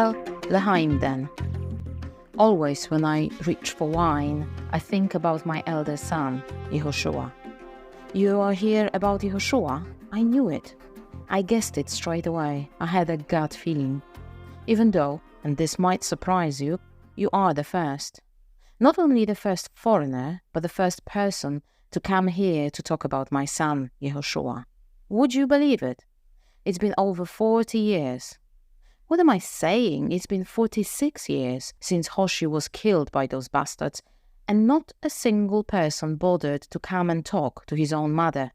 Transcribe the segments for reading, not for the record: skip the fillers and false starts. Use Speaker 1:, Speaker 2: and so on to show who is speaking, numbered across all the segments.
Speaker 1: Well, l'chaim then. Always when I reach for wine, I think about my elder son, Yehoshua. You are here about Yehoshua? I knew it. I guessed it straight away. I had a gut feeling. Even though, and this might surprise you, you are the first. Not only the first foreigner, but the first person to come here to talk about my son, Yehoshua. Would you believe it? It's been over 40 years. What am I saying? It's been 46 years since Hoshi was killed by those bastards, and not a single person bothered to come and talk to his own mother.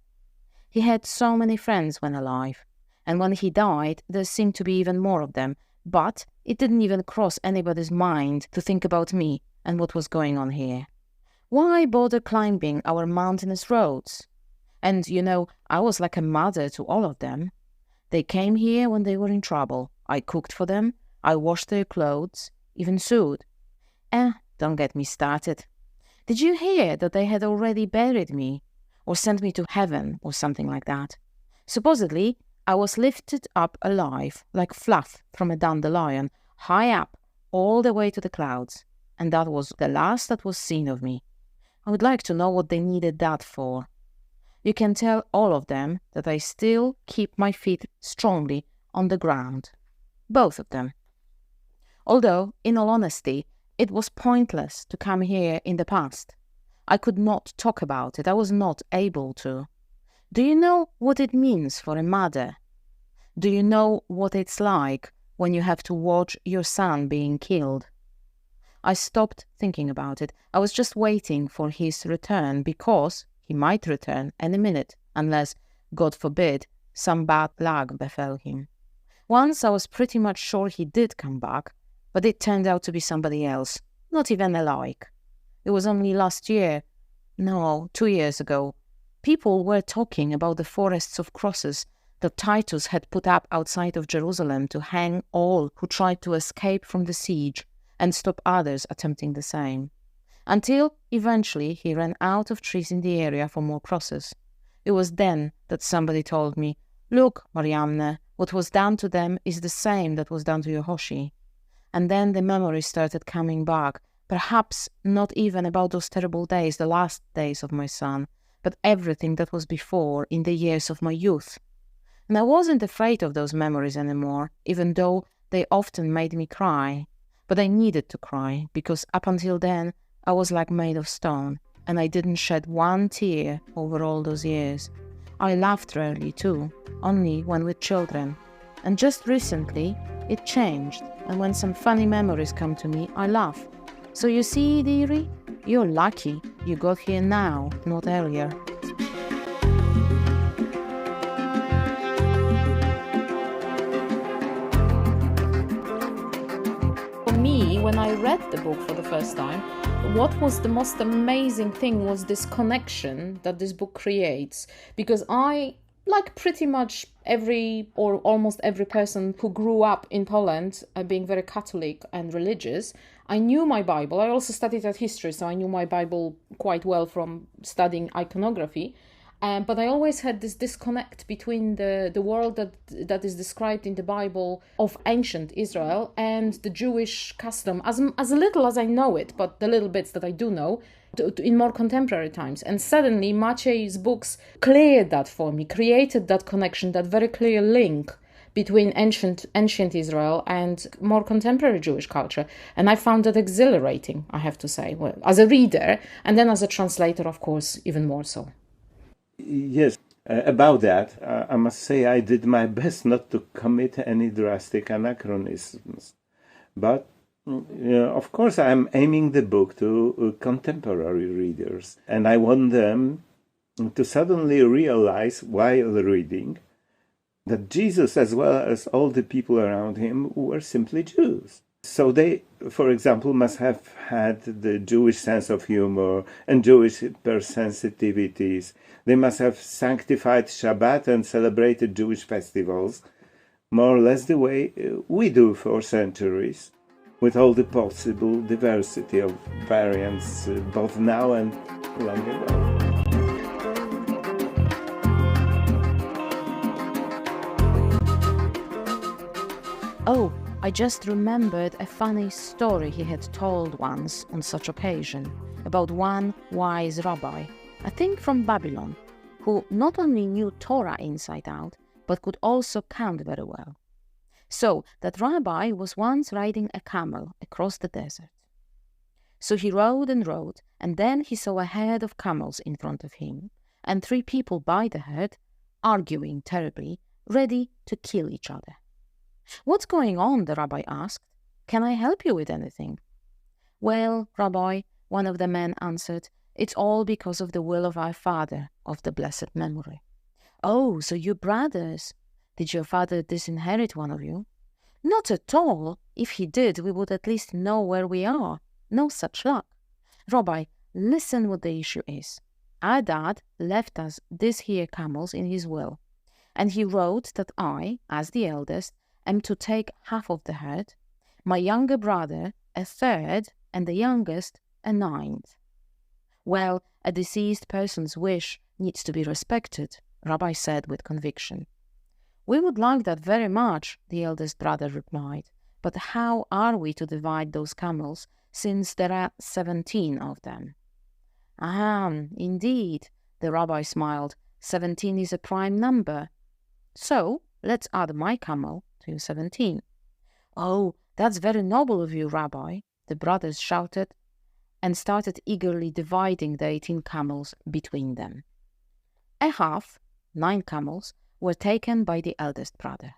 Speaker 1: He had so many friends when alive, and when he died, there seemed to be even more of them, but it didn't even cross anybody's mind to think about me and what was going on here. Why bother climbing our mountainous roads? And, I was like a mother to all of them. They came here when they were in trouble. I cooked for them, I washed their clothes, even sewed. Don't get me started. Did you hear that they had already buried me, or sent me to heaven, or something like that? Supposedly, I was lifted up alive, like fluff from a dandelion, high up, all the way to the clouds, and that was the last that was seen of me. I would like to know what they needed that for. You can tell all of them that I still keep my feet strongly on the ground. Both of them. Although, in all honesty, it was pointless to come here in the past. I could not talk about it. I was not able to. Do you know what it means for a mother? Do you know what it's like when you have to watch your son being killed? I stopped thinking about it. I was just waiting for his return because he might return any minute unless, God forbid, some bad luck befell him. Once I was pretty much sure he did come back, but it turned out to be somebody else, not even alike. It was only last year, 2 years ago. People were talking about the forests of crosses that Titus had put up outside of Jerusalem to hang all who tried to escape from the siege and stop others attempting the same. Until eventually he ran out of trees in the area for more crosses. It was then that somebody told me, "Look, Mariamne, what was done to them is the same that was done to Yehoshi." And then the memories started coming back, perhaps not even about those terrible days, the last days of my son, but everything that was before in the years of my youth. And I wasn't afraid of those memories anymore, even though they often made me cry. But I needed to cry, because up until then, I was like made of stone, and I didn't shed one tear over all those years. I laughed rarely too, only when with children. And just recently, it changed, and when some funny memories come to me, I laugh. So you see, dearie, you're lucky you got here now, not earlier. For me, when I read the book for the first time, what was the most amazing thing was this connection that this book creates. Because I, like pretty much every or almost every person who grew up in Poland, being very Catholic and religious, I knew my Bible. I also studied art history, so I knew my Bible quite well from studying iconography. But I always had this disconnect between the world that is described in the Bible of ancient Israel and the Jewish custom, as little as I know it, but the little bits that I do know, in more contemporary times. And suddenly Maciej's books cleared that for me, created that connection, that very clear link between ancient Israel and more contemporary Jewish culture. And I found that exhilarating, I have to say, well, as a reader, and then as a translator, of course, even more so.
Speaker 2: Yes, about that, I must say I did my best not to commit any drastic anachronisms. But, of course, I'm aiming the book to contemporary readers. And I want them to suddenly realize while reading that Jesus, as well as all the people around him, were simply Jews. So they, for example, must have had the Jewish sense of humor and Jewish hypersensitivities. They must have sanctified Shabbat and celebrated Jewish festivals, more or less the way we do for centuries, with all the possible diversity of variants, both now and long ago.
Speaker 1: Oh, I just remembered a funny story he had told once on such occasion about one wise rabbi, I think from Babylon, who not only knew Torah inside out, but could also count very well. So that rabbi was once riding a camel across the desert. So he rode, and then he saw a herd of camels in front of him, and 3 people by the herd, arguing terribly, ready to kill each other. "What's going on?" the rabbi asked. "Can I help you with anything?" "Well, Rabbi," one of the men answered, "it's all because of the will of our father of the blessed memory." "Oh, so you're brothers. Did your father disinherit one of you?" "Not at all. If he did, we would at least know where we are. No such luck. Rabbi, listen what the issue is. Our dad left us this here camels in his will, and he wrote that I, as the eldest, am to take half of the herd, my younger brother a third, and the youngest a ninth." "Well, a deceased person's wish needs to be respected," Rabbi said with conviction. "We would like that very much," the eldest brother replied. "But how are we to divide those camels, since there are 17 of them?" "Ah, indeed," the rabbi smiled. 17 is a prime number. "So let's add my camel to your 17. "Oh, that's very noble of you, Rabbi," the brothers shouted, and started eagerly dividing the 18 camels between them. A half, 9 camels, were taken by the eldest brother.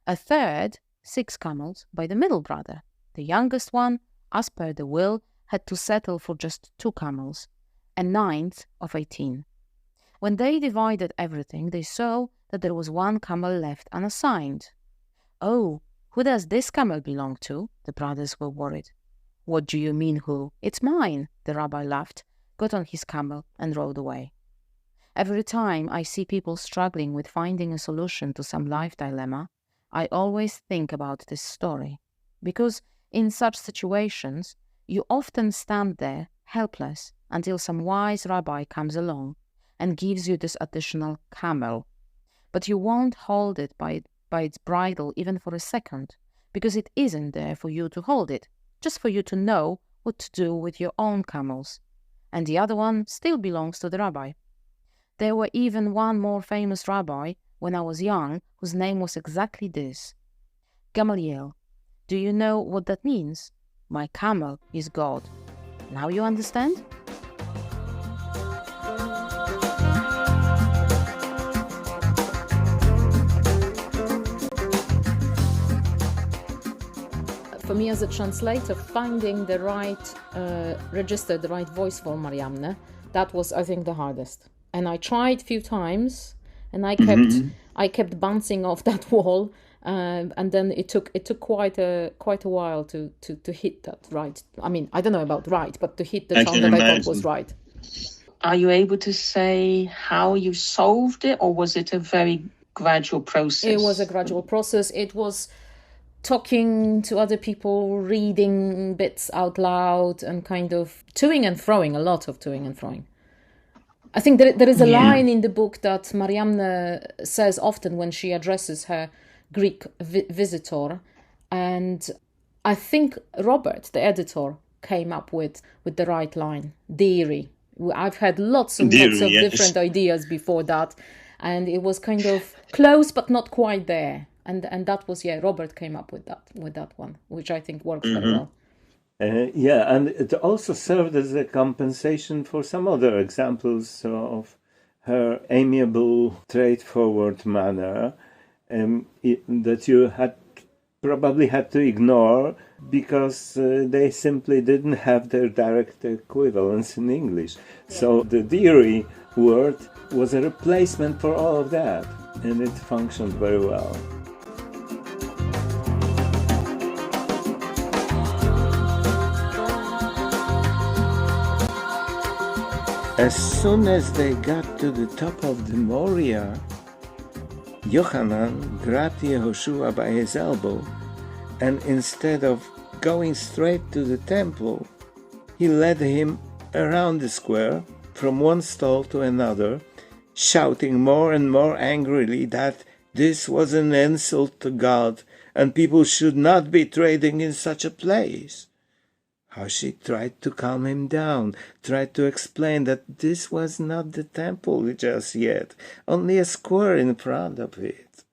Speaker 1: A third, 6 camels, by the middle brother. The youngest one, as per the will, had to settle for just 2 camels, a ninth of 18. When they divided everything, they saw that there was 1 camel left unassigned. "Oh, who does this camel belong to?" the brothers were worried. "What do you mean, who? It's mine," the rabbi laughed, got on his camel, and rode away. Every time I see people struggling with finding a solution to some life dilemma, I always think about this story, because in such situations, you often stand there helpless until some wise rabbi comes along and gives you this additional camel. But you won't hold it by its bridle even for a second, because it isn't there for you to hold it, just for you to know what to do with your own camels. And the other one still belongs to the rabbi. There were even one more famous rabbi when I was young, whose name was exactly this: Gamaliel. Do you know what that means? My camel is God. Now you understand? For me as a translator, finding the right register, the right voice for Mariamne, that was, I think, the hardest. And I tried a few times, and I kept bouncing off that wall, and then it took quite a while to hit that right. I mean, I don't know about right, but to hit the tone that I thought was right.
Speaker 3: Are you able to say how you solved it, or was it a very gradual process?
Speaker 1: It was a gradual process. It was talking to other people, reading bits out loud, and kind of toing and froing, a lot of toing and froing. I think there is a line in the book that Mariamne says often when she addresses her Greek visitor, and I think Robert, the editor, came up with the right line, dearie. I've had lots of different ideas before that, and it was kind of close but not quite there. And that was, Robert came up with that one, which I think works very well.
Speaker 2: And it also served as a compensation for some other examples of her amiable, straightforward manner that you had probably had to ignore because they simply didn't have their direct equivalents in English. So the dearie word was a replacement for all of that, and it functioned very well. As soon as they got to the top of the Moriah, Yochanan grabbed Yehoshua by his elbow, and instead of going straight to the temple, he led him around the square from one stall to another, shouting more and more angrily that this was an insult to God and people should not be trading in such a place. How she tried to calm him down, tried to explain that this was not the temple just yet, only a square in front of it.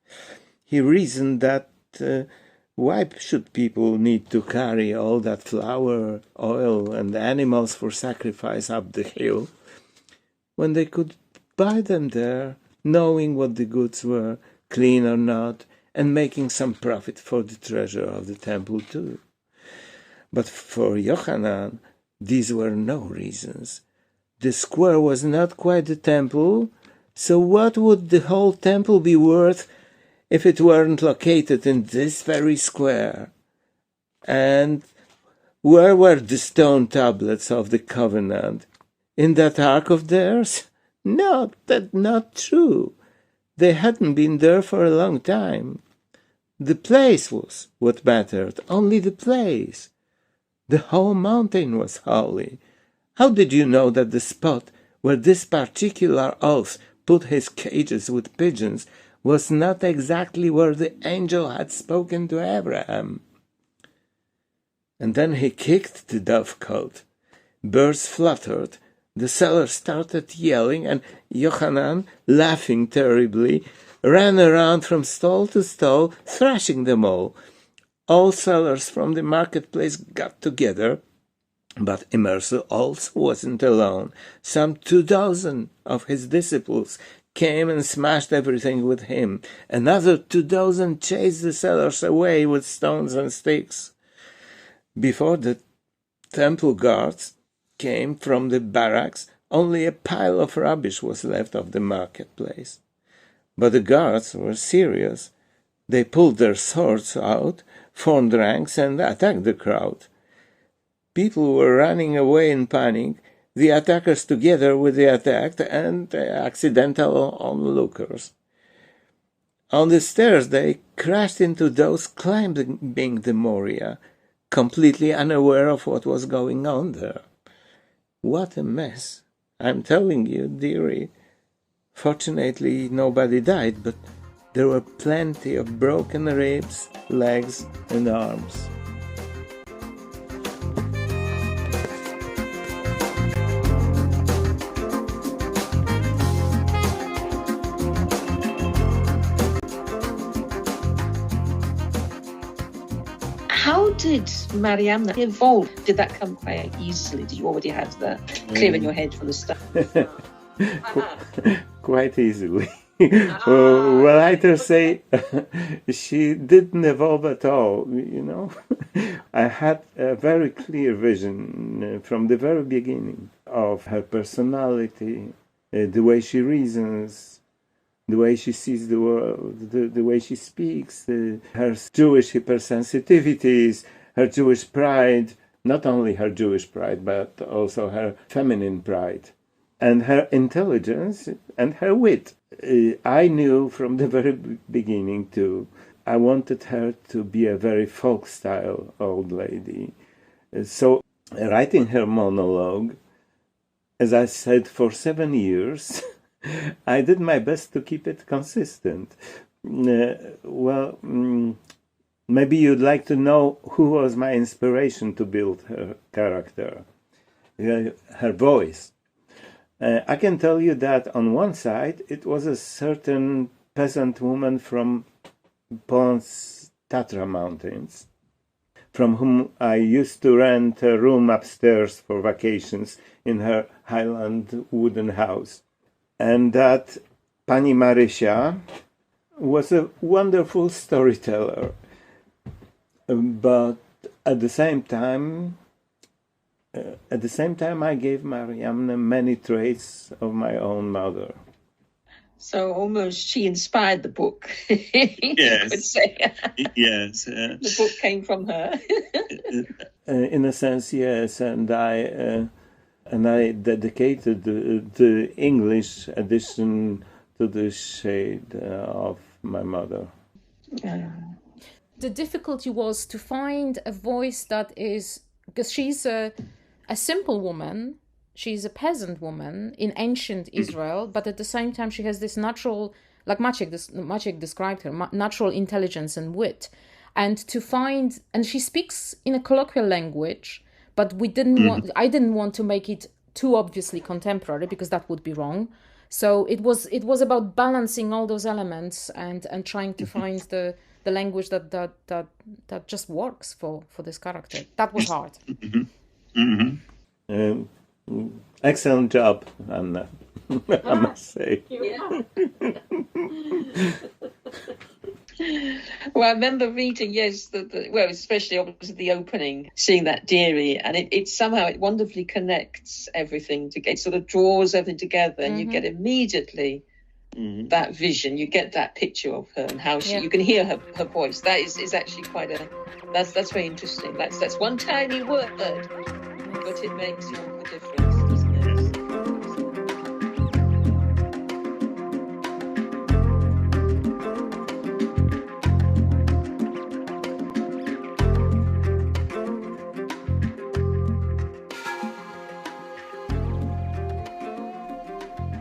Speaker 2: He reasoned that why should people need to carry all that flour, oil, and animals for sacrifice up the hill, when they could buy them there, knowing what the goods were, clean or not, and making some profit for the treasure of the temple too. But for Yochanan, these were no reasons. The square was not quite the temple, so what would the whole temple be worth if it weren't located in this very square? And where were the stone tablets of the covenant? In that ark of theirs? No, that's not true. They hadn't been there for a long time. The place was what mattered, only the place. The whole mountain was holy. How did you know that the spot where this particular ox put his cages with pigeons was not exactly where the angel had spoken to Abraham? And then he kicked the dovecote. Birds fluttered. The seller started yelling, and Yochanan, laughing terribly, ran around from stall to stall, thrashing them all. All sellers from the marketplace got together, but Immerso also wasn't alone. Some 2,000 of his disciples came and smashed everything with him. Another 2,000 chased the sellers away with stones and sticks. Before the temple guards came from the barracks, only a pile of rubbish was left of the marketplace. But the guards were serious. They pulled their swords out, formed ranks, and attacked the crowd. People were running away in panic, the attackers together with the attacked and accidental onlookers. On the stairs they crashed into those climbing the Moria, completely unaware of what was going on there. What a mess! I'm telling you, dearie. Fortunately, nobody died, but there were plenty of broken ribs, legs, and arms.
Speaker 3: How did Mariamne evolve? Did that come quite easily? Did you already have the clear in your head for the stuff?
Speaker 2: Quite easily. Well, writers say she didn't evolve at all, you know. I had a very clear vision from the very beginning of her personality, the way she reasons, the way she sees the world, the way she speaks, her Jewish hypersensitivities, her Jewish pride, not only her Jewish pride, but also her feminine pride, and her intelligence and her wit. I knew from the very beginning, too, I wanted her to be a very folk-style old lady. So, writing her monologue, as I said, for 7 years, I did my best to keep it consistent. Maybe you'd like to know who was my inspiration to build her character, her voice. I can tell you that on one side it was a certain peasant woman from Poland's Tatra Mountains, from whom I used to rent a room upstairs for vacations in her Highland wooden house. And that Pani Marysia was a wonderful storyteller, but at the same time, I gave Mariamne many traits of my own mother.
Speaker 3: So almost she inspired the book.
Speaker 4: Yes.
Speaker 3: You could say.
Speaker 4: Yes.
Speaker 3: The book came from her.
Speaker 2: In a sense, yes, and I dedicated the English edition to the shade of my mother.
Speaker 1: The difficulty was to find a voice that is, because she's a simple woman, she's a peasant woman in ancient Israel, but at the same time she has this natural, like Maciej described her, natural intelligence and wit. and to find, and she speaks in a colloquial language, but I didn't want to make it too obviously contemporary because that would be wrong. So it was about balancing all those elements and trying to find the language that just works for this character. That was hard.
Speaker 2: Excellent job, Anna. I must say.
Speaker 3: Yeah. Well, I remember reading, yes, especially obviously the opening, seeing that dairy, and it somehow wonderfully connects everything together. It sort of draws everything together, and you get immediately that vision. You get that picture of her and how you can hear her voice. That is actually quite that's very interesting. That's one tiny word, but it makes all the difference, doesn't it?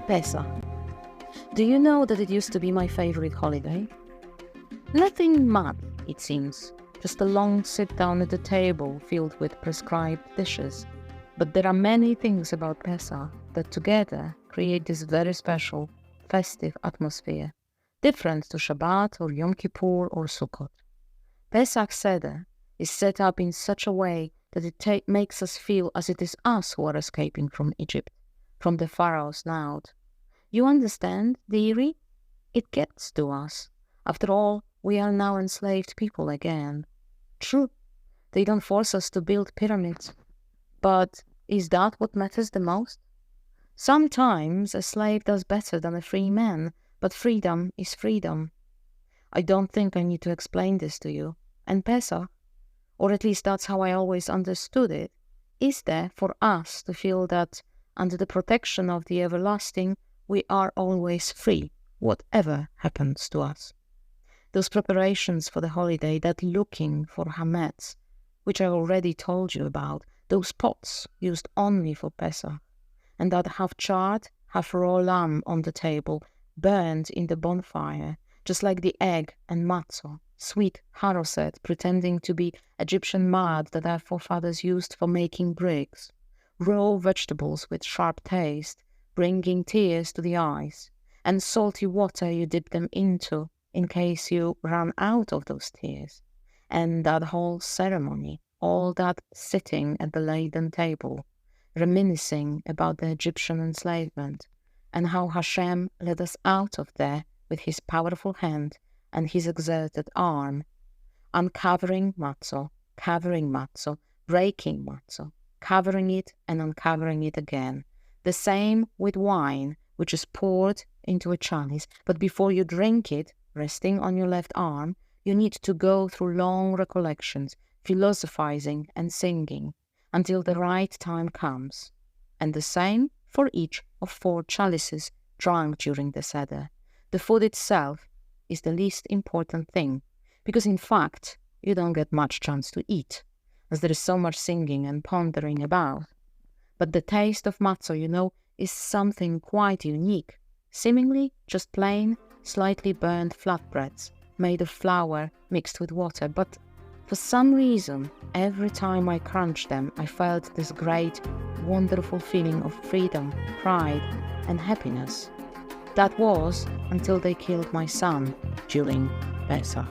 Speaker 1: Pesa. Do you know that it used to be my favorite holiday? Nothing mad, it seems. Just a long sit-down at the table filled with prescribed dishes. But there are many things about Pesa that together create this very special, festive atmosphere, different to Shabbat or Yom Kippur or Sukkot. Pesach Seder is set up in such a way that it makes us feel as it is us who are escaping from Egypt, from the Pharaoh's snout. You understand, dearie? It gets to us. After all, we are now enslaved people again. True, they don't force us to build pyramids. But is that what matters the most? Sometimes a slave does better than a free man, but freedom is freedom. I don't think I need to explain this to you. And Pesach, or at least that's how I always understood it, is there for us to feel that under the protection of the everlasting, we are always free, whatever happens to us. Those preparations for the holiday, that looking for hametz, which I already told you about, those pots used only for Pesach, and that half charred, half raw lamb on the table, burned in the bonfire, just like the egg and matzo, sweet haroset pretending to be Egyptian mud that our forefathers used for making bricks, raw vegetables with sharp taste, bringing tears to the eyes, and salty water you dip them into in case you run out of those tears, and that whole ceremony, all that sitting at the laden table, reminiscing about the Egyptian enslavement, and how Hashem led us out of there with his powerful hand and his exerted arm, uncovering matzo, covering matzo, breaking matzo, covering it and uncovering it again. The same with wine, which is poured into a chalice, but before you drink it, resting on your left arm, you need to go through long recollections, philosophizing and singing, until the right time comes. And the same for each of 4 chalices drunk during the Seder. The food itself is the least important thing, because in fact, you don't get much chance to eat, as there is so much singing and pondering about. But the taste of matzo, is something quite unique, seemingly just plain, slightly burned flatbreads made of flour mixed with water, but for some reason, every time I crunched them, I felt this great, wonderful feeling of freedom, pride, and happiness. That was until they killed my son during Pesach.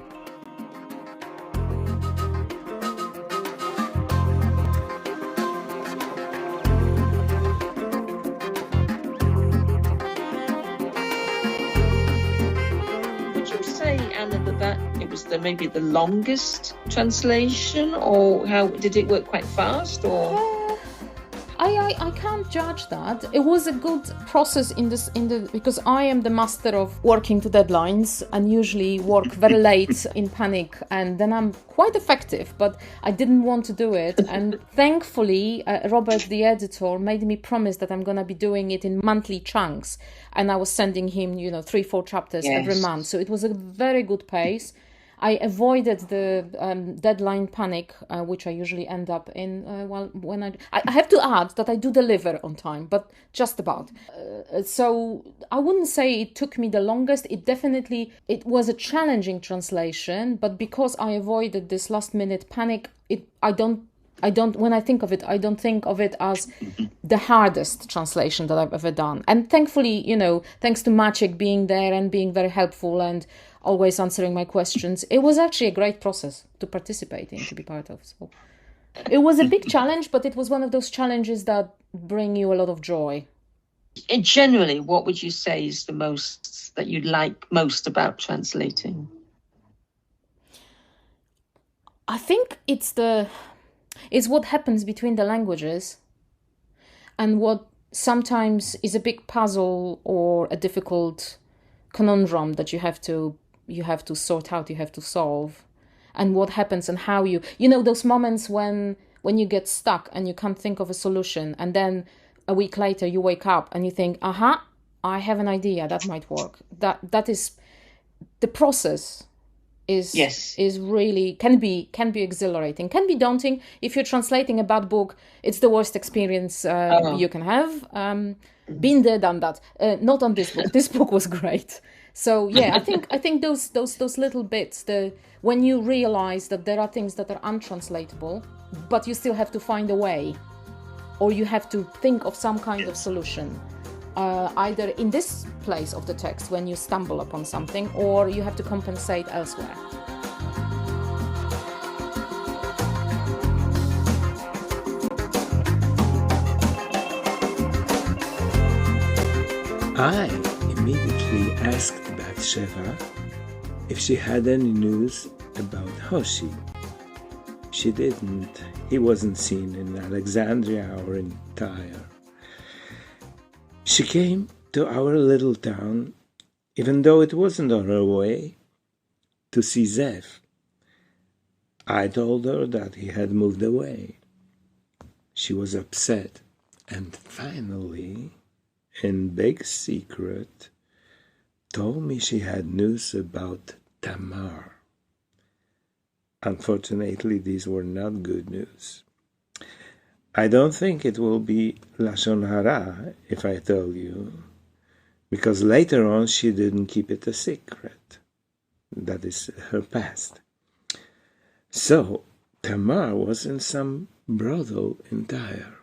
Speaker 3: Maybe the longest translation, or how did it work quite fast, or
Speaker 1: I can't judge that. It was a good process because I am the master of working to deadlines and usually work very late in panic, and then I'm quite effective, but I didn't want to do it. And thankfully, Robert, the editor, made me promise that I'm going to be doing it in monthly chunks. And I was sending him, 3-4 chapters every month. So it was a very good pace. I avoided the deadline panic, which I usually end up in. When I have to add that I do deliver on time, but just about. So I wouldn't say it took me the longest. It was a challenging translation, but because I avoided this last minute panic, when I think of it, I don't think of it as the hardest translation that I've ever done. And thankfully, thanks to Maciej being there and being very helpful and always answering my questions, it was actually a great process to participate in, to be part of. So it was a big challenge, but it was one of those challenges that bring you a lot of joy.
Speaker 3: And generally, what would you say is the most that you like most about translating?
Speaker 1: I think it's what happens between the languages and what sometimes is a big puzzle or a difficult conundrum that you have to sort out, you have to solve, and what happens and how those moments when you get stuck and you can't think of a solution, and then a week later you wake up and you think, I have an idea that might work. That is the process. Is really can be exhilarating, can be daunting. If you're translating a bad book, it's the worst experience you can have. Been there, done that. Not on this book. This book was great. So yeah, I think those little bits, when you realize that there are things that are untranslatable, but you still have to find a way, or you have to think of some kind of solution. Either in this place of the text when you stumble upon something, or you have to compensate elsewhere.
Speaker 2: I immediately asked Bathsheba if she had any news about Hoshi. She didn't. He wasn't seen in Alexandria or in Tyre. She came to our little town, even though it wasn't on her way, to see Zev. I told her that he had moved away. She was upset, and finally, in big secret, told me she had news about Tamar. Unfortunately, these were not good news. I don't think it will be Lashon Hara if I tell you, because later on she didn't keep it a secret. That is her past. So, Tamar was in some brothel in Tyre.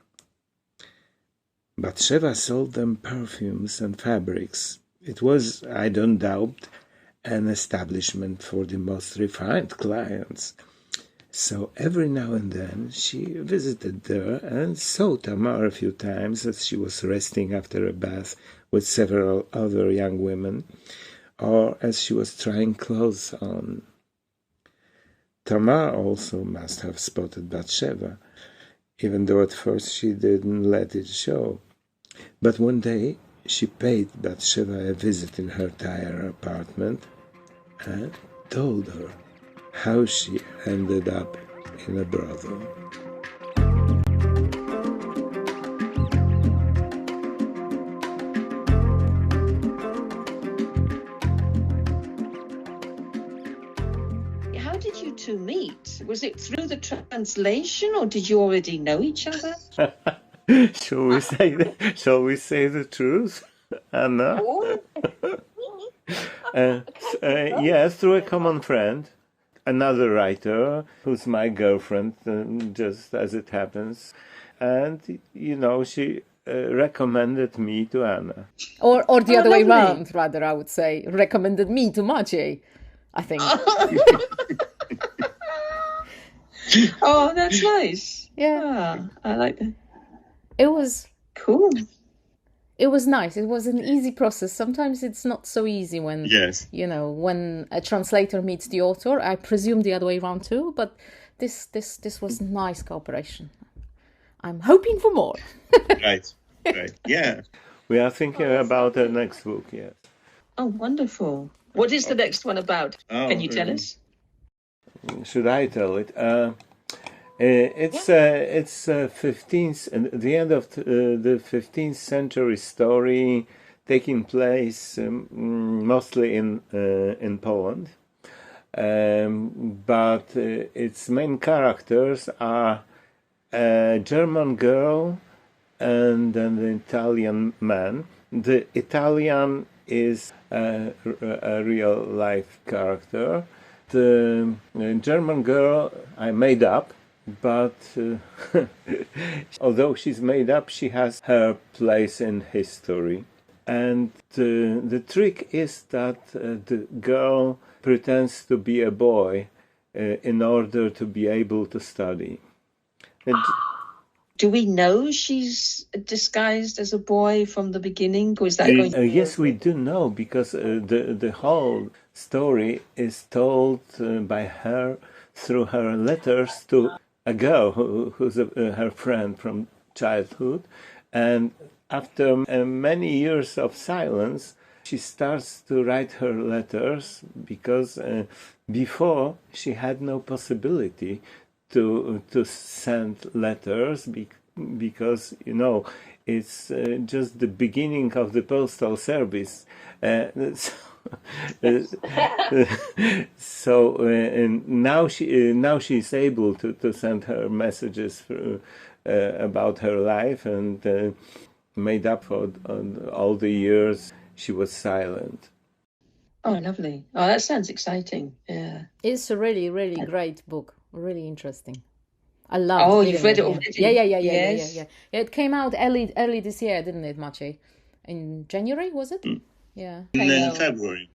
Speaker 2: Bathsheba sold them perfumes and fabrics. It was, I don't doubt, an establishment for the most refined clients. So every now and then she visited there and saw Tamar a few times as she was resting after a bath with several other young women, or as she was trying clothes on. Tamar also must have spotted Bathsheba, even though at first she didn't let it show. But one day she paid Bathsheba a visit in her Tyre apartment and told her how she ended up in a brothel.
Speaker 3: How did you two meet? Was it through the translation, or did you already know each other?
Speaker 2: Shall we say the truth, Anna? Yes, through a common friend. Another writer who's my girlfriend, just as it happens. And, she recommended me to Anna.
Speaker 1: Or the other way round, rather, I would say. Recommended me to Maciej, I think.
Speaker 3: Oh, that's nice.
Speaker 1: Yeah.
Speaker 3: I like that.
Speaker 1: It was...
Speaker 3: Cool.
Speaker 1: It was nice. It was an easy process. Sometimes it's not so easy when, when a translator meets the author. I presume the other way around too, but this was nice cooperation. I'm hoping for more.
Speaker 4: Right. Yeah.
Speaker 2: We are thinking about the next book, yes.
Speaker 3: Oh, wonderful. What is the next one about? Can you tell us?
Speaker 2: Should I tell it? It's 15th, the end of the 15th century story, taking place mostly in Poland. but its main characters are a German girl and an Italian man. The Italian is a real life character. The German girl I made up, but although she's made up, she has her place in history. And the trick is that the girl pretends to be a boy in order to be able to study.
Speaker 3: Do we know she's disguised as a boy from the beginning? Or is that going to be
Speaker 2: yes, we do know, because the whole story is told by her through her letters to a girl who's her friend from childhood. And after many years of silence, she starts to write her letters, because before she had no possibility to send letters, because, you know, it's just the beginning of the postal service. So now she's able to send her messages about her life, and made up for all the years she was silent.
Speaker 3: Oh, lovely. Oh, that sounds exciting. Yeah.
Speaker 1: It's a really, really great book. Really interesting. I love it.
Speaker 3: Oh, you've read it already?
Speaker 1: Yeah.
Speaker 3: Yes.
Speaker 1: Yeah, it came out early this year, didn't it, Maciej? In January, was it? Yeah.
Speaker 4: In February.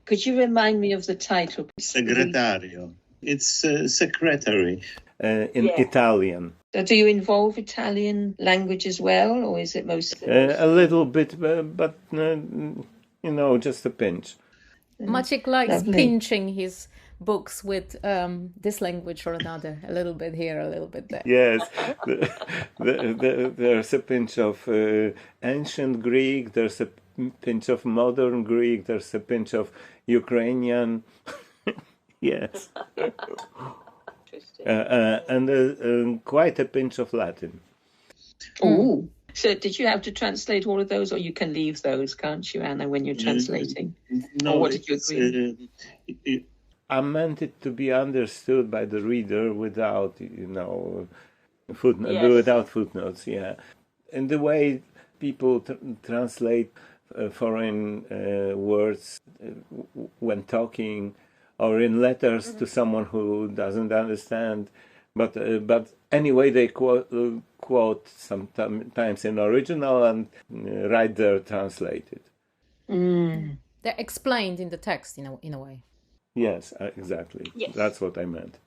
Speaker 3: Could you remind me of the title?
Speaker 4: Segretario. It's secretary.
Speaker 2: In Italian.
Speaker 3: So do you involve Italian language as well, or is it mostly?
Speaker 2: A little bit, but you know, just a pinch.
Speaker 1: Maciej likes
Speaker 3: Lovely.
Speaker 1: pinching his books with this language or another, a little bit here, a little bit there.
Speaker 2: Yes, there's a pinch of ancient Greek, there's a pinch of modern Greek, there's a pinch of Ukrainian. Yes. And quite a pinch of Latin.
Speaker 3: Oh, so did you have to translate all of those, or you can leave those, can't you, Anna, when you're translating?
Speaker 4: No,
Speaker 3: Or what did you agree?
Speaker 2: I meant it to be understood by the reader without, you know, without footnotes. Yeah, in the way people translate foreign words when talking, or in letters to someone who doesn't understand. But anyway, they quote sometimes in original and right there translated.
Speaker 1: They're explained in the text in a way.
Speaker 2: Yes, exactly.
Speaker 3: Yes.
Speaker 2: That's what I meant.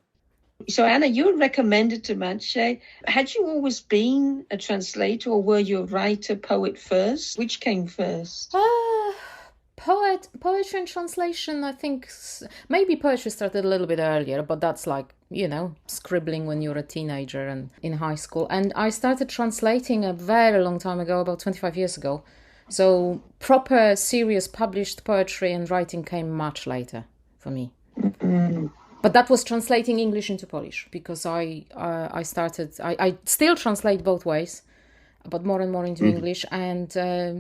Speaker 3: So, Anna, you were recommended to Maciej. Had you always been a translator, or were you a writer, poet first? Which came first?
Speaker 1: Poetry and translation, I think maybe poetry started a little bit earlier, but that's like, you know, scribbling when you're a teenager and in high school. And I started translating a very long time ago, about 25 years ago. So proper, serious, published poetry and writing came much later for me. But that was translating English into Polish, because I still translate both ways, but more and more into English. And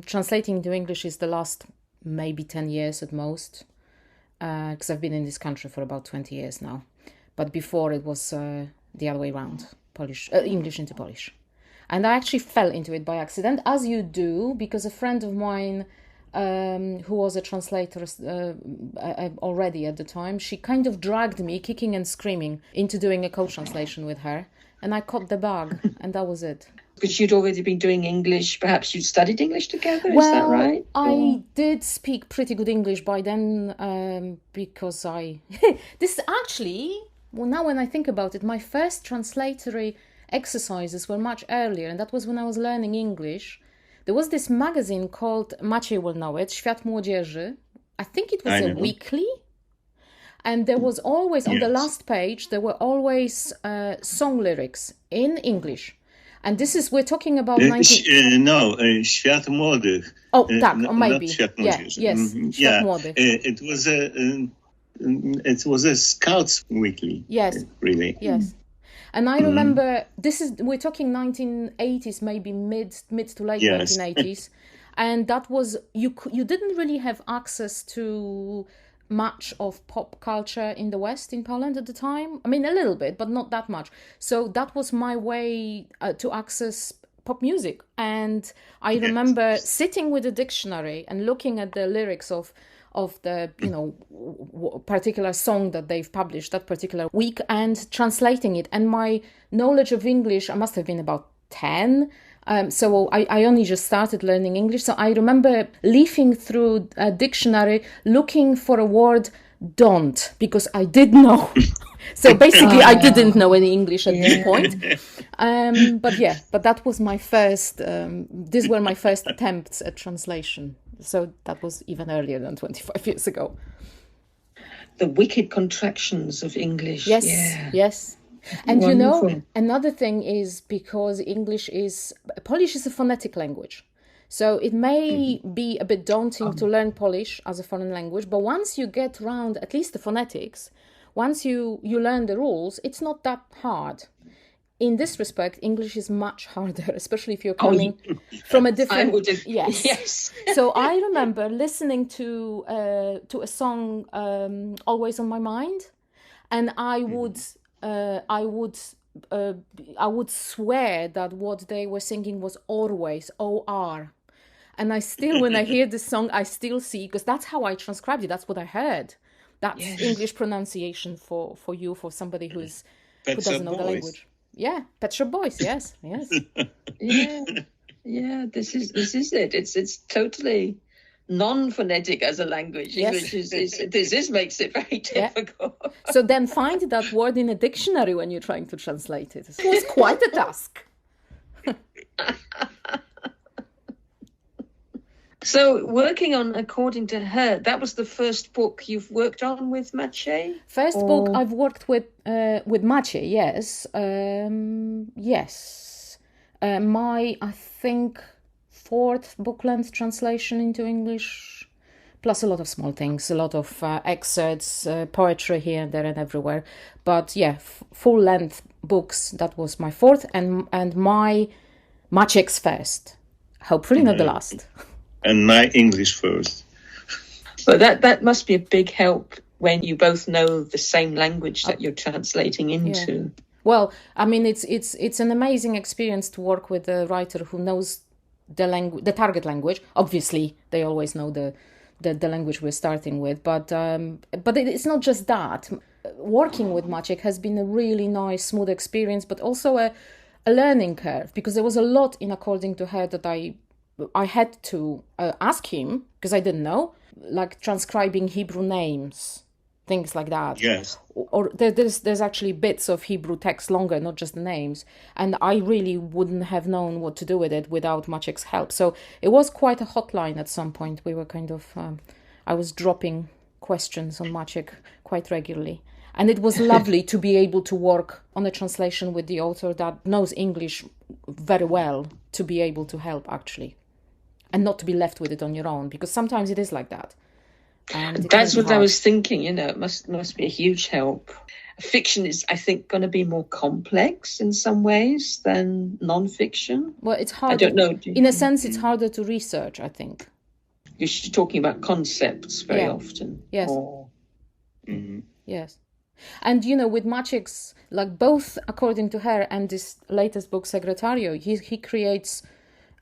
Speaker 1: translating into English is the last maybe 10 years at most, because I've been in this country for about 20 years now. But before it was the other way around, English into Polish. And I actually fell into it by accident, as you do, because a friend of mine who was a translator already at the time, she kind of dragged me, kicking and screaming, into doing a co-translation with her. And I caught the bug, and that was it.
Speaker 3: Because you'd already been doing English, perhaps you'd studied English together, is that right?
Speaker 1: I did speak pretty good English by then, because this actually, well, now when I think about it, my first translatory exercises were much earlier, and that was when I was learning English. There was this magazine called, Maciej will know it, Świat Młodzieży. I think it was a weekly. And there was always, on the last page, there were always song lyrics in English. And this is, we're talking about...
Speaker 4: Świat Młodych.
Speaker 1: Oh, tak, or maybe.
Speaker 4: Świat Młodzieży.
Speaker 1: Yes, Świat Młodych.
Speaker 4: It was a Scouts weekly.
Speaker 1: Yes.
Speaker 4: Really.
Speaker 1: Yes. And I remember, we're talking 1980s, maybe mid to late 1980s. And that was, you didn't really have access to much of pop culture in the West in Poland at the time. I mean, a little bit, but not that much. So that was my way to access pop music. And I remember sitting with a dictionary and looking at the lyrics of the, particular song that they've published that particular week and translating it. And my knowledge of English, I must have been about 10. So I only just started learning English. So I remember leafing through a dictionary looking for a word don't, because I did know. So basically I didn't know any English at this point. But that was my first, these were my first attempts at translation. So that was even earlier than 25 years ago.
Speaker 3: The wicked contractions of English.
Speaker 1: Yes, yes. And
Speaker 3: Wonderful.
Speaker 1: Another thing is because Polish is a phonetic language. So it may be a bit daunting to learn Polish as a foreign language, but once you get around at least the phonetics, once you learn the rules, it's not that hard. In this respect, English is much harder, especially if you're coming from a different...
Speaker 3: I would have,
Speaker 1: yes. So I remember listening to a song, Always on My Mind, and I would swear that what they were singing was always, O-R. And I still, when I hear this song, I still see, because that's how I transcribed it, that's what I heard. That's English pronunciation for you, for somebody who doesn't know the language. Yeah, Pet Shop Boys, yes.
Speaker 3: Yeah, this is it. It's totally non-phonetic as a language.
Speaker 1: Yes.
Speaker 3: English this makes it very difficult.
Speaker 1: So then find that word in a dictionary when you're trying to translate it. It was quite a task.
Speaker 3: So working on According to Her, that was the first book you've worked on with Maciej?
Speaker 1: First book I've worked with Maciej, yes. Yes. My, I think, fourth book-length translation into English, plus a lot of small things, a lot of excerpts, poetry here, there and everywhere. But yeah, full-length books, that was my fourth, and my Maciej's first. Hopefully not the last.
Speaker 4: And my English first.
Speaker 3: But that must be a big help when you both know the same language that you're translating into.
Speaker 1: Yeah. Well, I mean, it's an amazing experience to work with a writer who knows the target language. Obviously, they always know the language we're starting with, but it's not just that. Working with Maciej has been a really nice, smooth experience, but also a learning curve, because there was a lot in According to Her that I had to ask him, because I didn't know, like transcribing Hebrew names, things like that.
Speaker 4: Yes.
Speaker 1: Or there's actually bits of Hebrew text longer, not just the names. And I really wouldn't have known what to do with it without Maciej's help. So it was quite a hotline at some point. We were kind of, I was dropping questions on Maciej quite regularly. And it was lovely to be able to work on a translation with the author that knows English very well, to be able to help actually. And not to be left with it on your own, because sometimes it is like that. And
Speaker 3: that's what I was thinking, it must be a huge help. Fiction is, I think, going to be more complex in some ways than non-fiction.
Speaker 1: Well, it's hard.
Speaker 3: I don't know.
Speaker 1: In a sense, it's harder to research, I think.
Speaker 3: You're talking about concepts very often.
Speaker 1: Yes.
Speaker 4: Mm-hmm.
Speaker 1: Yes. And, with Maciej's, like both According to Her and this latest book, Secretario, he creates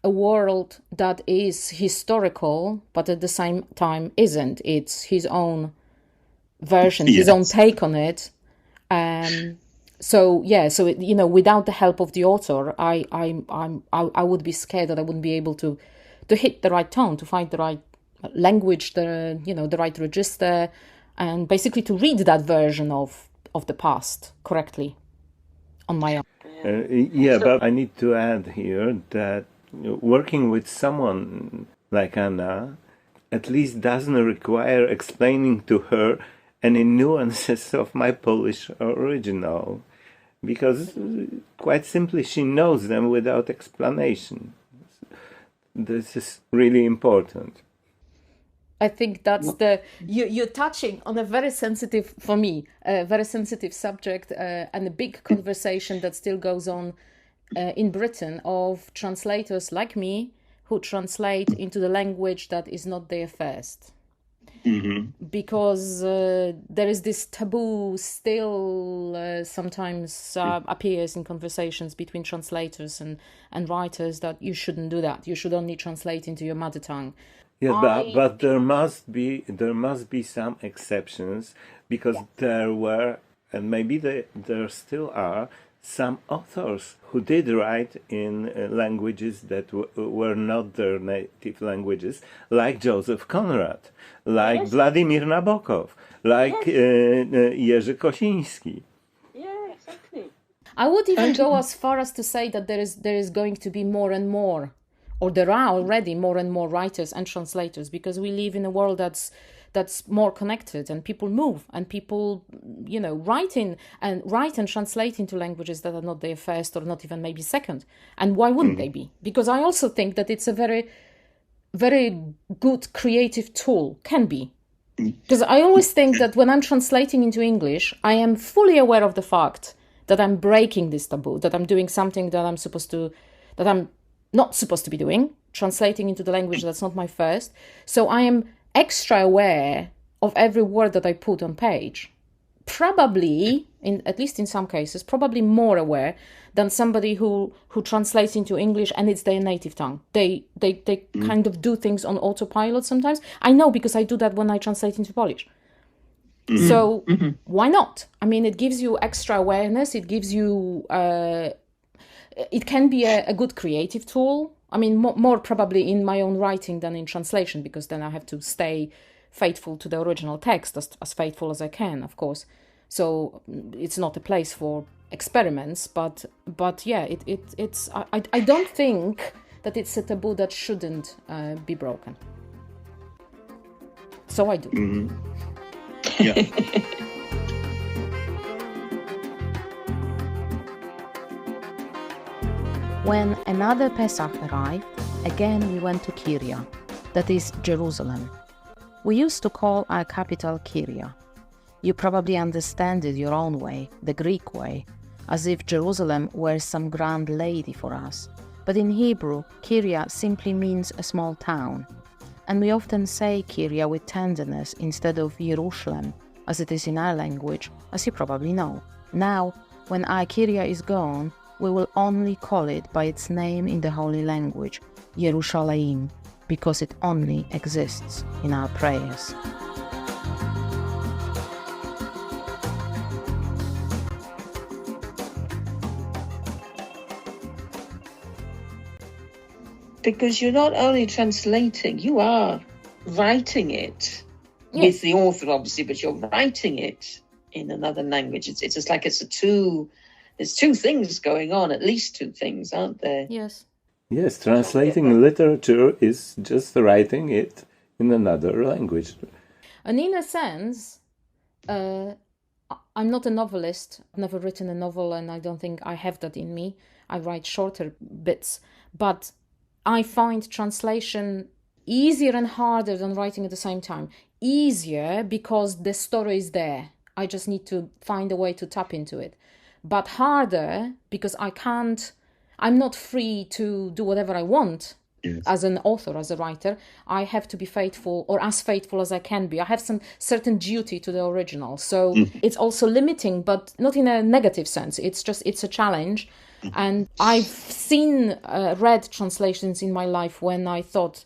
Speaker 1: a world that is historical, but at the same time isn't. It's his own version, his own take on it. So without the help of the author, I would be scared that I wouldn't be able to hit the right tone, to find the right language, the right register, and basically to read that version of the past correctly on my own.
Speaker 2: But I need to add here that working with someone like Anna at least doesn't require explaining to her any nuances of my Polish original, because quite simply she knows them without explanation. This is really important.
Speaker 1: I think that's you're touching on a very sensitive, for me, a very sensitive subject and a big conversation that still goes on in Britain of translators like me who translate into the language that is not their first. because there is this taboo still sometimes appears in conversations between translators and writers that you shouldn't do that. You should only translate into your mother tongue.
Speaker 2: Yeah, but there must be some exceptions, because there were, and maybe there still are, some authors who did write in languages that were not their native languages, like Joseph Conrad, like Vladimir Nabokov, like Jerzy Kosiński.
Speaker 3: Yeah, exactly.
Speaker 1: I would even go as far as to say that there is going to be more and more, or there are already more and more writers and translators, because we live in a world that's more connected, and people move, and people, write and translate into languages that are not their first or not even maybe second. And why wouldn't they be? Because I also think that it's a very, very good creative tool, can be. Because I always think that when I'm translating into English, I am fully aware of the fact that I'm breaking this taboo, that I'm doing something that I'm not supposed to be doing, translating into the language that's not my first. So I am extra aware of every word that I put on page. Probably, at least in some cases, probably more aware than somebody who translates into English and it's their native tongue. They kind of do things on autopilot sometimes. I know, because I do that when I translate into Polish. So why not? I mean, it gives you extra awareness. It gives you... it can be a good creative tool. I mean, more probably in my own writing than in translation, because then I have to stay faithful to the original text, as faithful as I can, of course. So it's not a place for experiments, but yeah, it's. I don't think that it's a taboo that shouldn't be broken. So I do.
Speaker 4: Yeah.
Speaker 1: When another Pesach arrived, again we went to Kyria, that is Jerusalem. We used to call our capital Kyria. You probably understand it your own way, the Greek way, as if Jerusalem were some grand lady for us. But in Hebrew, Kyria simply means a small town. And we often say Kyria with tenderness instead of Jerusalem, as it is in our language, as you probably know. Now, when our Kyria is gone, we will only call it by its name in the holy language, Yerushalayim, because it only exists in our prayers.
Speaker 3: Because you're not only translating, you are writing it with the author, obviously, but you're writing it in another language. It's just like there's two things going on, at least two things, aren't there?
Speaker 1: Yes.
Speaker 2: Yes, translating literature is just writing it in another language.
Speaker 1: And in a sense, I'm not a novelist. I've never written a novel, and I don't think I have that in me. I write shorter bits. But I find translation easier and harder than writing at the same time. Easier because the story is there. I just need to find a way to tap into it. But harder because I'm not free to do whatever I want. Yes. As an author, as a writer. I have to be faithful, or as faithful as I can be. I have some certain duty to the original. So it's also limiting, but not in a negative sense. It's a challenge. And I've read translations in my life when I thought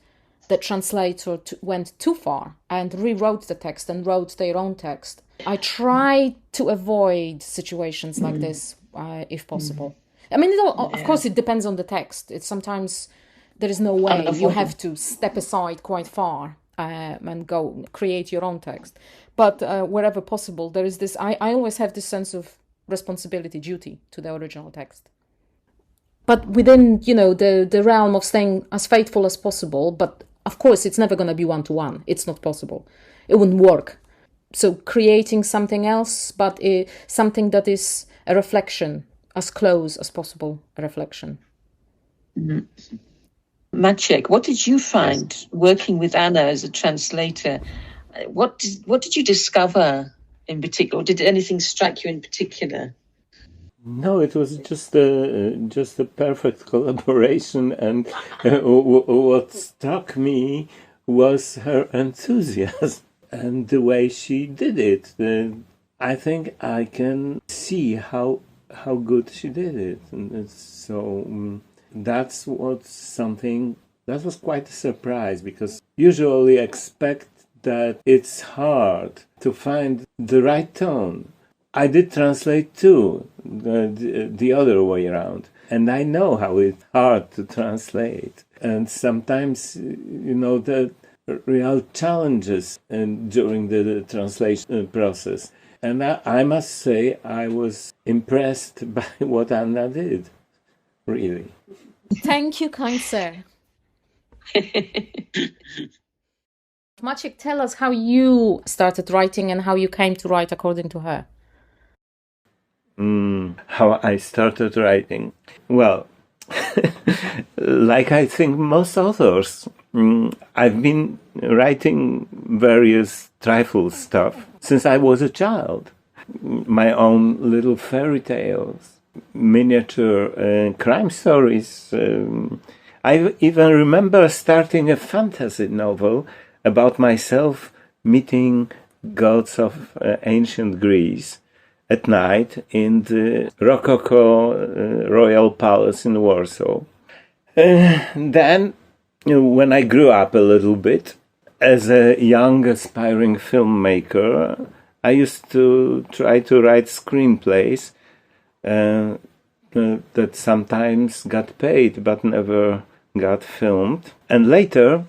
Speaker 1: the translator went too far and rewrote the text and wrote their own text. I try to avoid situations like this, if possible. I mean, of course, it depends on the text. It's sometimes there is no way. You have to step aside quite far and go create your own text. But wherever possible, there is this. I always have this sense of responsibility, duty to the original text. But within, the realm of staying as faithful as possible. But of course, it's never going to be one-to-one. It's not possible. It wouldn't work. So creating something else, but something that is a reflection, as close as possible, a reflection.
Speaker 3: Mm-hmm. Maciej, what did you find working with Anna as a translator? What did you discover in particular? Or did anything strike you in particular?
Speaker 2: No, it was just a perfect collaboration, and what struck me was her enthusiasm. and the way she did it. I think I can see how good she did it. And so that's what something that was quite a surprise, because usually expect that it's hard to find the right tone. I did translate too, the other way around. And I know how it's hard to translate. And sometimes, the real challenges during the translation process. And I must say, I was impressed by what Anna did, really.
Speaker 1: Thank you, kind sir. Maciej, tell us how you started writing and how you came to write according to her.
Speaker 2: How I started writing. Well, like I think most authors, I've been writing various trifle stuff since I was a child. My own little fairy tales, miniature crime stories. I even remember starting a fantasy novel about myself meeting gods of ancient Greece at night in the Rococo Royal Palace in Warsaw. Then, when I grew up a little bit, as a young aspiring filmmaker, I used to try to write screenplays that sometimes got paid but never got filmed. And later,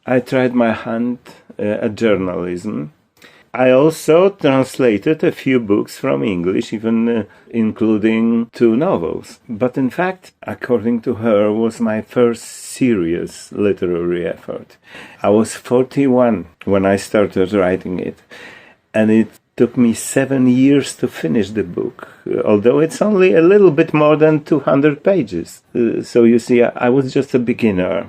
Speaker 2: I tried my hand at journalism. I also translated a few books from English, even including 2 novels. But in fact, according to her, was my first serious literary effort. I was 41 when I started writing it, and it took me 7 years to finish the book, although it's only a little bit more than 200 pages. So you see, I was just a beginner.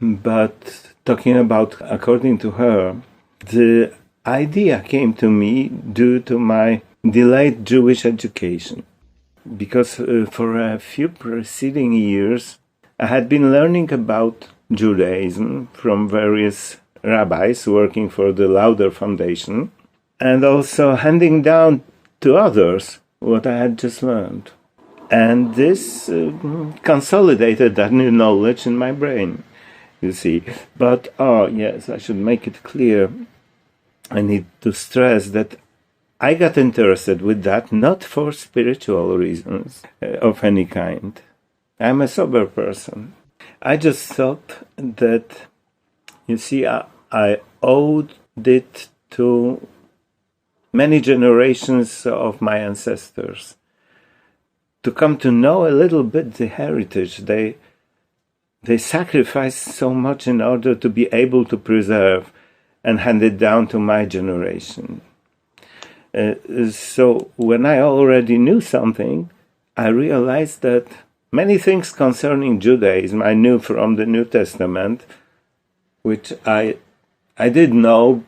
Speaker 2: But talking about according to her, the idea came to me due to my delayed Jewish education, because for a few preceding years I had been learning about Judaism from various rabbis working for the Lauder Foundation, and also handing down to others what I had just learned. And this consolidated that new knowledge in my brain, you see. But, yes, I should make it clear. I need to stress that I got interested with that not for spiritual reasons of any kind. I'm a sober person. I just thought that, you see, I owed it to many generations of my ancestors to come to know a little bit the heritage. They sacrificed so much in order to be able to preserve and hand it down to my generation. So when I already knew something, I realized that many things concerning Judaism I knew from the New Testament, which I did know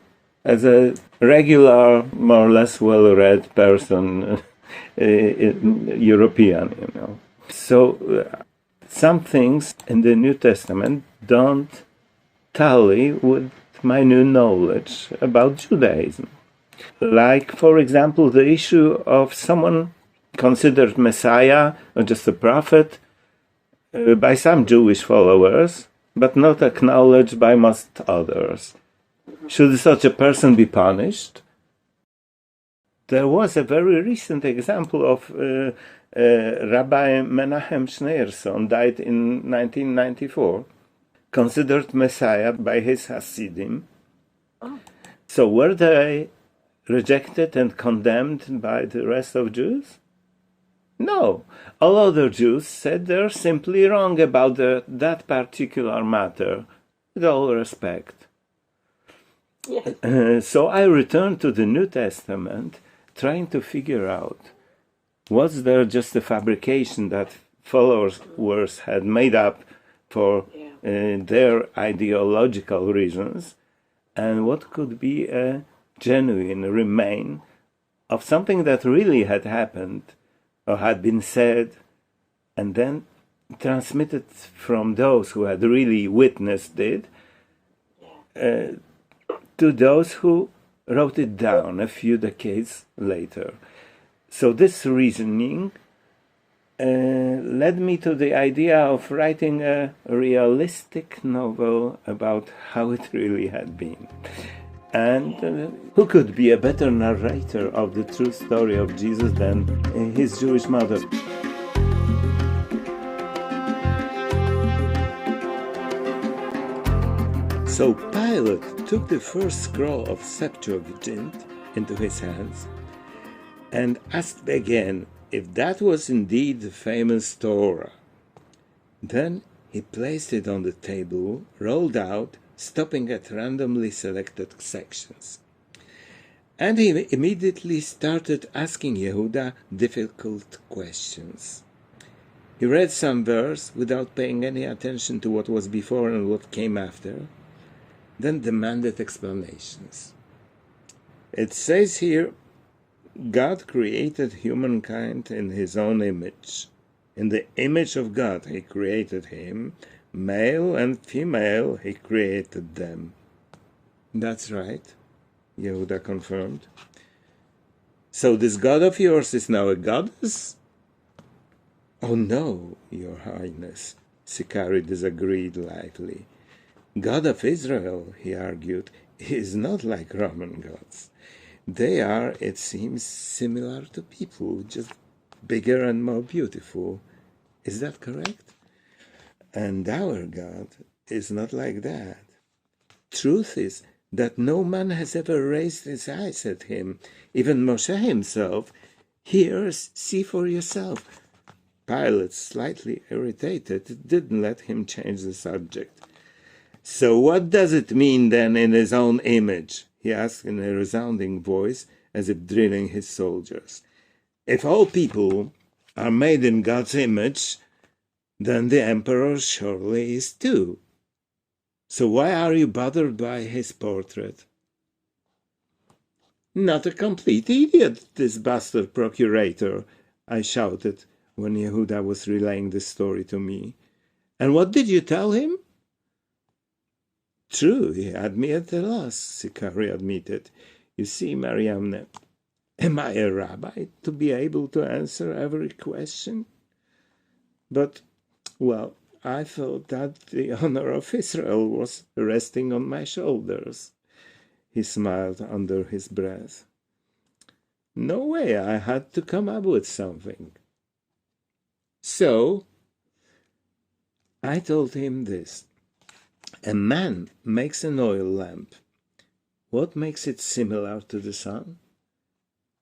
Speaker 2: as a regular, more or less well-read person, European, So some things in the New Testament don't tally with my new knowledge about Judaism. Like, for example, the issue of someone considered Messiah or just a prophet by some Jewish followers, but not acknowledged by most others. Should such a person be punished? There was a very recent example of Rabbi Menachem Schneerson, died in 1994, considered Messiah by his Hasidim. So were they rejected and condemned by the rest of Jews? No. All other Jews said they're simply wrong about that particular matter, with all respect. Yes. So I returned to the New Testament, trying to figure out, was there just a fabrication that followers had made up for their ideological reasons, and what could be a genuine remain of something that really had happened or had been said and then transmitted from those who had really witnessed it to those who wrote it down a few decades later. So this reasoning led me to the idea of writing a realistic novel about how it really had been. And who could be a better narrator of the true story of Jesus than his Jewish mother? So Pilate took the first scroll of Septuagint into his hands and asked again if that was indeed the famous Torah. Then he placed it on the table, rolled out, stopping at randomly selected sections. And he immediately started asking Yehuda difficult questions. He read some verse without paying any attention to what was before and what came after, then demanded explanations. It says here, God created humankind in his own image. In the image of God he created him, male and female he created them. That's right, Yehuda confirmed. So this God of yours is now a goddess? Oh no, your highness, Sikari disagreed lightly. God of Israel, he argued, is not like Roman gods. They are, it seems, similar to people, just bigger and more beautiful. Is that correct? And our God is not like that. Truth is that no man has ever raised his eyes at him. Even Moshe himself. Here, see for yourself. Pilate, slightly irritated, didn't let him change the subject. So what does it mean then in his own image? He asked in a resounding voice, as if drilling his soldiers. If all people are made in God's image, then the emperor surely is too. So why are you bothered by his portrait? Not a complete idiot, this bastard procurator, I shouted when Yehuda was relaying the story to me. And what did you tell him? True, he had me at a loss, Sikari admitted. You see, Mariamne, am I a rabbi to be able to answer every question? But, well, I thought that the honor of Israel was resting on my shoulders. He smiled under his breath. No way, I had to come up with something. So, I told him this. A man makes an oil lamp. What makes it similar to the sun?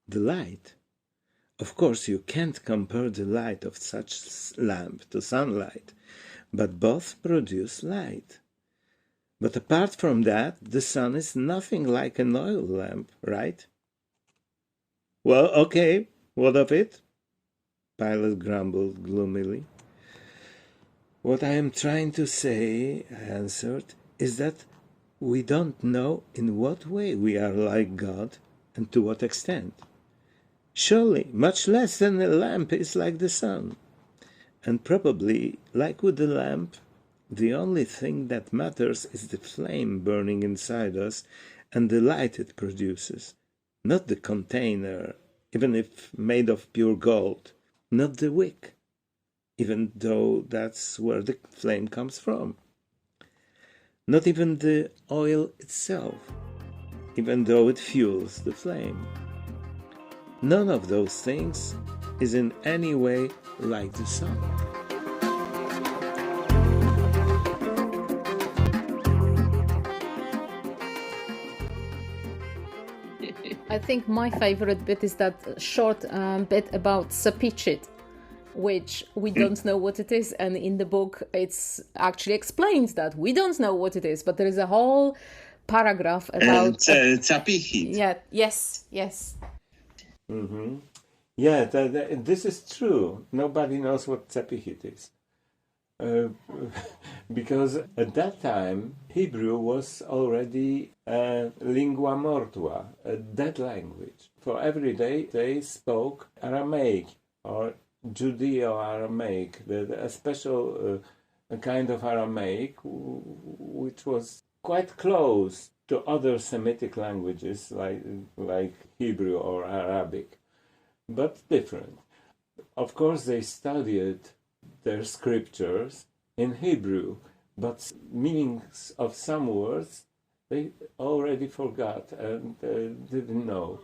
Speaker 2: The light. Of course, you can't compare the light of such lamp to sunlight, but both produce light. But apart from that, the sun is nothing like an oil lamp, right? Well, okay, what of it? Pilate grumbled gloomily. What I am trying to say, I answered, is that we don't know in what way we are like God and to what extent. Surely, much less than a lamp is like the sun. And probably, like with the lamp, the only thing that matters is the flame burning inside us and the light it produces, not the container, even if made of pure gold, not the wick, even though that's where the flame comes from. Not even the oil itself, even though it fuels the flame. None of those things is in any way like the sun.
Speaker 1: I think my favorite bit is that short bit about sapichit, which we don't know what it is, and in the book it's actually explained that we don't know what it is, but there is a whole paragraph about
Speaker 4: tzapichit.
Speaker 1: Yeah, yes.
Speaker 2: Mm-hmm. Yeah, this is true. Nobody knows what tzapichit is. Because at that time, Hebrew was already a lingua mortua, a dead language. For every day, they spoke Aramaic or Judeo-Aramaic, a special kind of Aramaic, which was quite close to other Semitic languages like Hebrew or Arabic, but different. Of course, they studied their scriptures in Hebrew, but meanings of some words they already forgot and didn't know.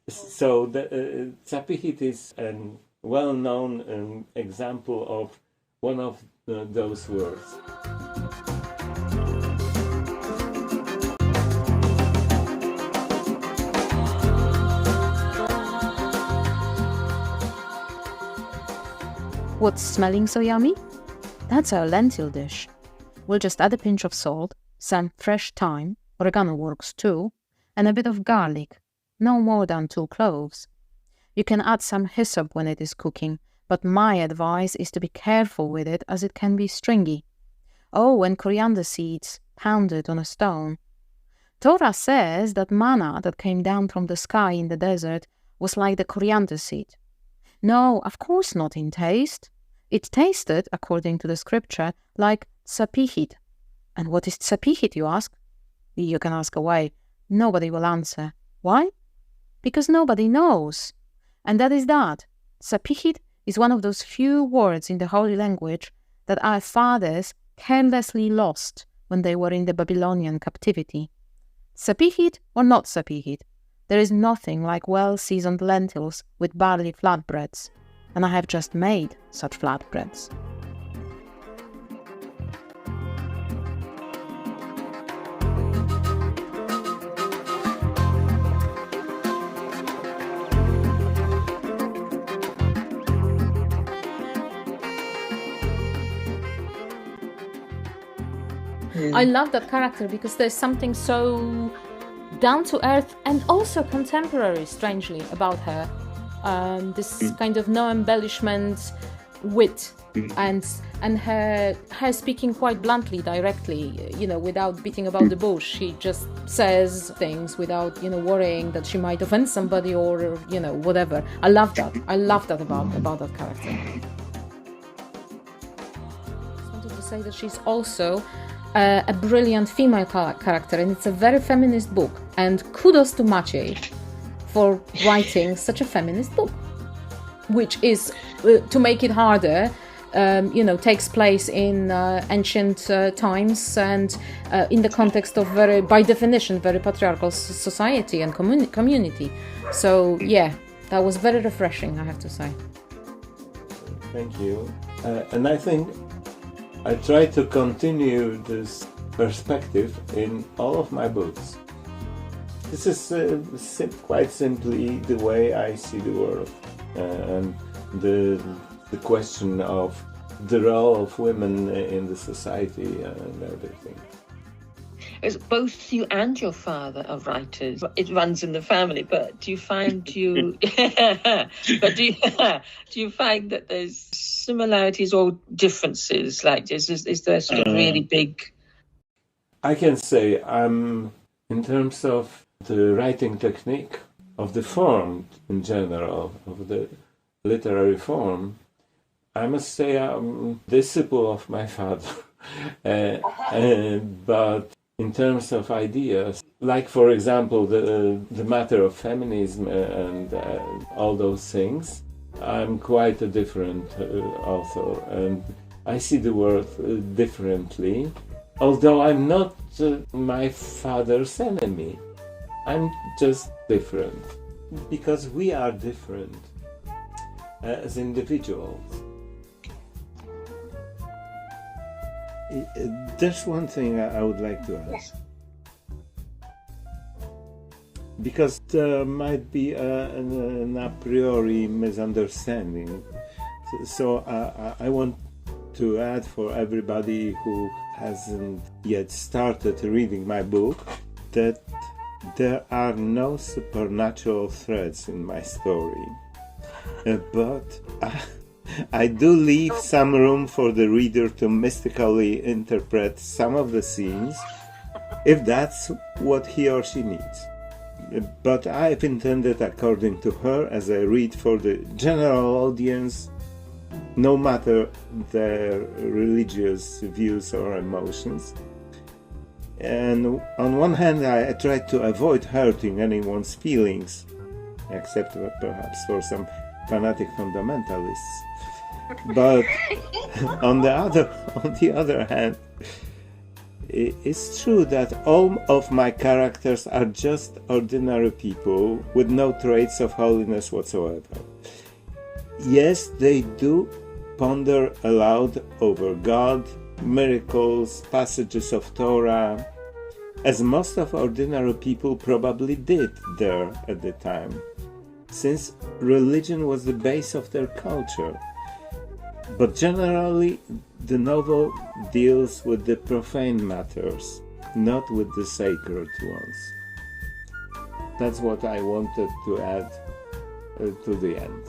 Speaker 2: So the Sapihit is a well-known example of one of those words.
Speaker 1: What's smelling so yummy? That's our lentil dish. We'll just add a pinch of salt, some fresh thyme, oregano works too, and a bit of garlic, no more than 2 cloves. You can add some hyssop when it is cooking, but my advice is to be careful with it as it can be stringy. Oh, and coriander seeds, pounded on a stone. Torah says that manna that came down from the sky in the desert was like the coriander seed. No, of course not in taste. It tasted, according to the scripture, like sapihit. And what is sapihit, you ask? You can ask away. Nobody will answer. Why? Because nobody knows. And that is that. Sapihit is one of those few words in the holy language that our fathers carelessly lost when they were in the Babylonian captivity. Sapihit or not sapihit, there is nothing like well-seasoned lentils with barley flatbreads, and I have just made such flatbreads. I love that character because there's something so down to earth and also contemporary, strangely, about her. This kind of no embellishment, wit, and her speaking quite bluntly, directly, without beating about the bush. She just says things without, worrying that she might offend somebody or, whatever. I love that. I love that about that character. I just wanted to say that she's also a brilliant female character, and it's a very feminist book. And kudos to Maciej for writing such a feminist book, which is, to make it harder, takes place in ancient times and in the context of by definition, very patriarchal society and community. So, yeah, that was very refreshing, I have to say.
Speaker 2: Thank you. And I think I try to continue this perspective in all of my books. This is quite simply the way I see the world, and the question of the role of women in the society and everything.
Speaker 3: As both you and your father are writers, it runs in the family. But do you find do you find that there's similarities or differences? Like, is there sort of really big?
Speaker 2: I can say in terms of the writing technique, of the form in general, of the literary form, I must say I'm disciple of my father. But in terms of ideas, like for example the matter of feminism and all those things, I'm quite a different author, and I see the world differently. Although I'm not my father's enemy, I'm just different. Because we are different as individuals. There's one thing I would like to ask. Because there might be an a priori misunderstanding. So I want to add for everybody who hasn't yet started reading my book that there are no supernatural threads in my story. But I do leave some room for the reader to mystically interpret some of the scenes, if that's what he or she needs. But I've intended according to her as I read for the general audience, no matter their religious views or emotions. And on one hand, I tried to avoid hurting anyone's feelings, except perhaps for some fanatic fundamentalists. But on the other hand, it's true that all of my characters are just ordinary people with no traits of holiness whatsoever. Yes, they do ponder aloud over God, miracles, passages of Torah, as most of ordinary people probably did there at the time, since religion was the base of their culture. But generally, the novel deals with the profane matters, not with the sacred ones. That's what I wanted to add to the end.